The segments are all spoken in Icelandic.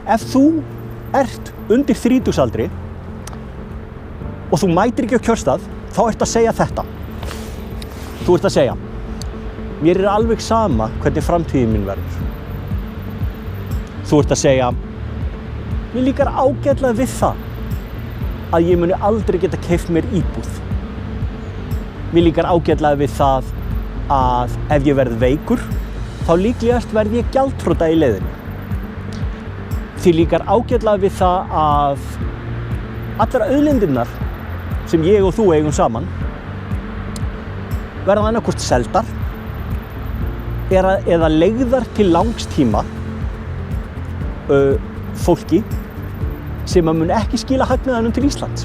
ef þú ert undir 30-aldri og þú mætir ekki á kjörstað, þá ertu að segja þetta. Þú ert að segja, mér alveg sama hvernig framtíðin mín verður. Þú ert að segja, mér líkar ágætlega við það að ég muni aldrei geta keypt mér íbúð. Mér líkar ágætlega við það að ef ég verð veikur, þá líklegast verð ég gjaldþrota í leiðinni. Þér líkar ágætlega við það að allar auðlindirnar sem ég og þú eigum saman verða annaðhvort seldar eða leigðar til langs tíma fólki sem mun ekki skila hagnaðinum til Íslands.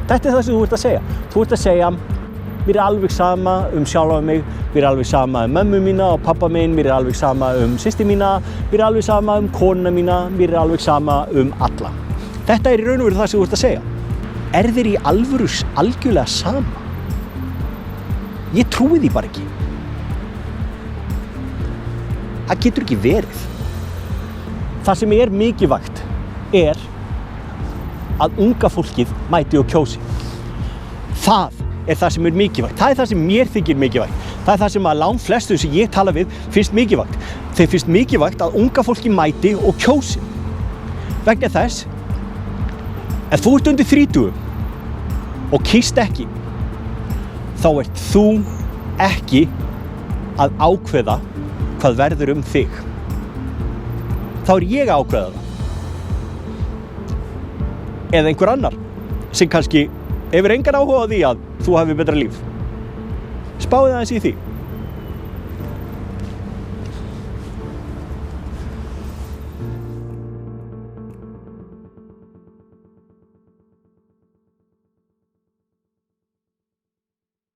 Þetta það sem þú ert að segja. Þú ert að segja, mér alveg sama sjálfa mig, mér alveg sama mömmu mína og pappa minn, mér alveg sama systur mína, mér alveg sama konuna mína, mér alveg sama alla. Þetta í raun og veru það sem þú ert að segja. Þér í alvöru algjörlega sama? Ég trúi því bara ekki. Það getur ekki verið. Það sem mikilvægt að unga fólkið mæti og kjósi. Það það sem mikilvægt. Það það sem mér þykir mikilvægt. Það það sem að langflestum sem ég tala við finnst mikilvægt. Þeim finnst mikilvægt að unga fólki mæti og kjósi. Vegna þess, ef þú ert undir 30 og kýst ekki, þá ert þú ekki að ákveða hvað verður þig. Þá ég að ákveða það. Eða einhver annar sem kannski hefur engan áhuga á því að þú hafi betra líf. Spáðu aðeins í því.